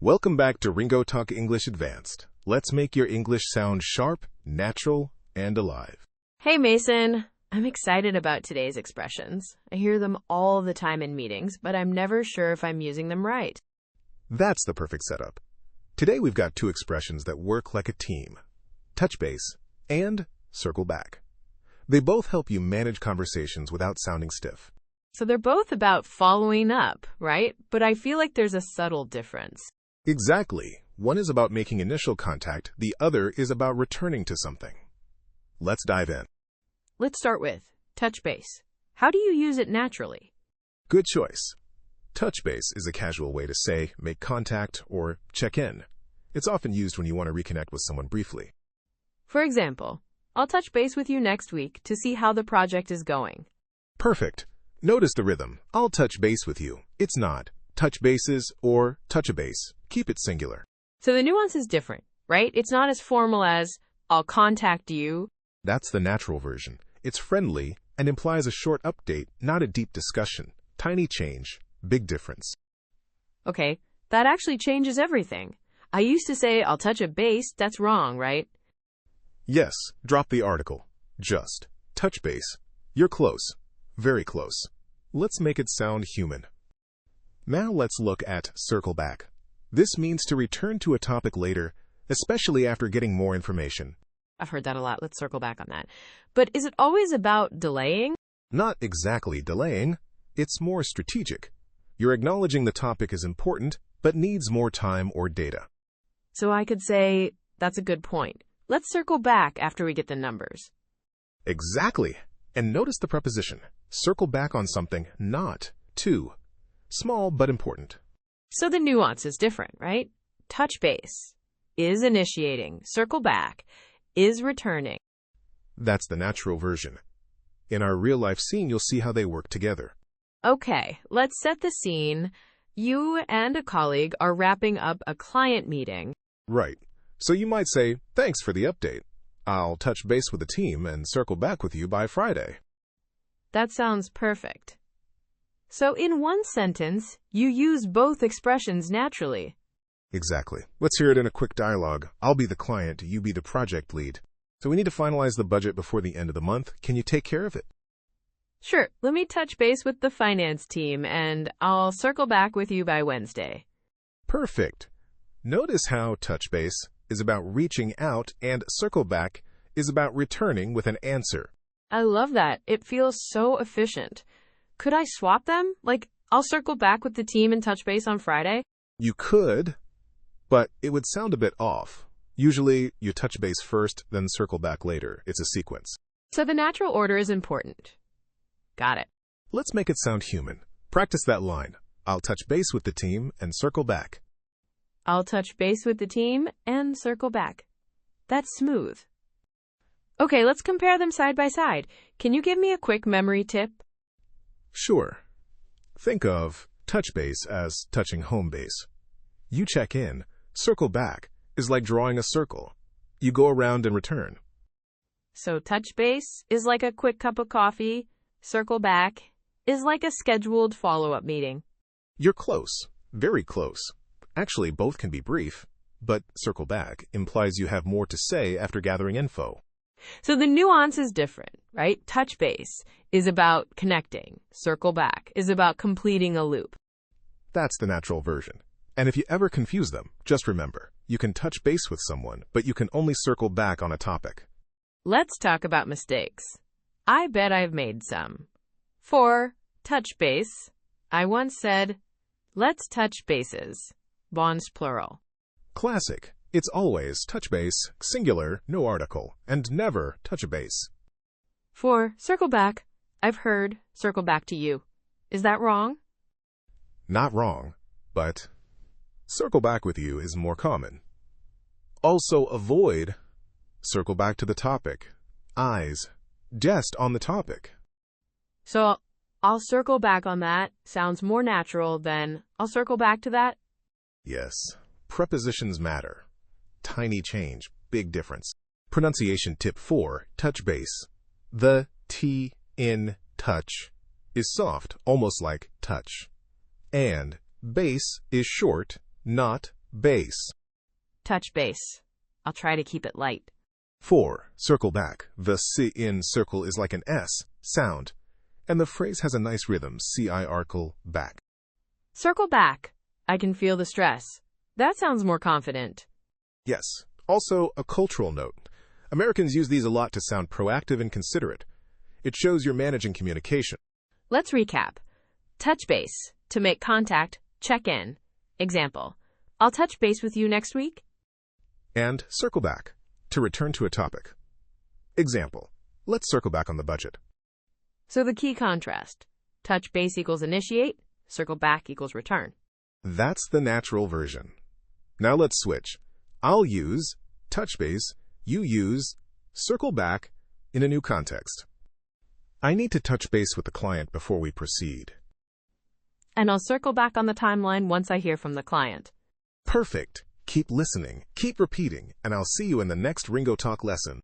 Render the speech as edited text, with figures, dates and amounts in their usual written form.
Welcome back to Ringo Talk English Advanced. Let's make your English sound sharp, natural, and alive. Hey, Mason. I'm excited about today's expressions. I hear them all the time in meetings, but I'm never sure if I'm using them right. That's the perfect setup. Today we've got two expressions that work like a team. Touch base and circle back. They both help you manage conversations without sounding stiff. So they're both about following up, right? But I feel like there's a subtle difference. Exactly. One is about making initial contact, the other is about returning to something. Let's dive in. Let's start with touch base. How do you use it naturally? Good choice. Touch base is a casual way to say make contact or check in. It's often used when you want to reconnect with someone briefly. For example, I'll touch base with you next week to see how the project is going. Perfect. Notice the rhythm. I'll touch base with you. It's not touch bases or touch a base. Keep it singular. So the nuance is different, right? It's not as formal as I'll contact you. That's the natural version. It's friendly and implies a short update, not a deep discussion. Tiny change, big difference. Okay, that actually changes everything. I used to say I'll touch a base. That's wrong, right? Yes, drop the article. Just touch base. You're close. Very close. Let's make it sound human. Now let's look at circle back. This means to return to a topic later, especially after getting more information. I've heard that a lot. Let's circle back on that. But is it always about delaying? Not exactly delaying. It's more strategic. You're acknowledging the topic is important, but needs more time or data. So I could say, that's a good point. Let's circle back after we get the numbers. Exactly. And notice the preposition. Circle back on something, not to. Small but important. So the nuance is different, right? Touch base is initiating. Circle back is returning. That's the natural version. In our real-life scene, you'll see how they work together. Okay, let's set the scene. You and a colleague are wrapping up a client meeting. Right. So you might say, thanks for the update. I'll touch base with the team and circle back with you by Friday. That sounds perfect. So in one sentence, you use both expressions naturally. Exactly. Let's hear it in a quick dialogue. I'll be the client, you be the project lead. So we need to finalize the budget before the end of the month. Can you take care of it? Sure. Let me touch base with the finance team, and I'll circle back with you by Wednesday. Perfect. Notice how touch base is about reaching out and circle back is about returning with an answer. I love that. It feels so efficient. Could I swap them? Like, I'll circle back with the team and touch base on Friday? You could, but it would sound a bit off. Usually, you touch base first, then circle back later. It's a sequence. So the natural order is important. Got it. Let's make it sound human. Practice that line. I'll touch base with the team and circle back. I'll touch base with the team and circle back. That's smooth. Okay, let's compare them side by side. Can you give me a quick memory tip? Sure. Think of touch base as touching home base. You check in. Circle back is like drawing a circle. You go around and return. So touch base is like a quick cup of coffee. Circle back is like a scheduled follow-up meeting. You're close. Very close. Actually, both can be brief, but circle back implies you have more to say after gathering info. So the nuance is different, right? Touch base is about connecting. Circle back is about completing a loop. That's the natural version. And if you ever confuse them, just remember, you can touch base with someone, but you can only circle back on a topic. Let's talk about mistakes. I bet I've made some. For touch base, I once said, let's touch bases. Bonds plural. Classic. It's always touch base, singular, no article, and never touch a base. For circle back, I've heard circle back to you. Is that wrong? Not wrong, but circle back with you is more common. Also avoid circle back to the topic. Eyes, just on the topic. So I'll circle back on that. Sounds more natural than I'll circle back to that. Yes, prepositions matter. Tiny change, big difference. Pronunciation tip 4, touch base. The T in touch is soft, almost like touch. And base is short, not base. Touch base. I'll try to keep it light. 4. Circle back. The C in circle is like an S sound, and the phrase has a nice rhythm, circle back. Circle back. I can feel the stress. That sounds more confident. Yes. Also, a cultural note. Americans use these a lot to sound proactive and considerate. It shows you're managing communication. Let's recap. Touch base. To make contact, check in. Example. I'll touch base with you next week. And circle back. To return to a topic. Example. Let's circle back on the budget. So the key contrast. Touch base equals initiate. Circle back equals return. That's the natural version. Now let's switch. I'll use touch base, you use circle back in a new context. I need to touch base with the client before we proceed. And I'll circle back on the timeline once I hear from the client. Perfect. Keep listening, keep repeating, and I'll see you in the next Ringo Talk lesson.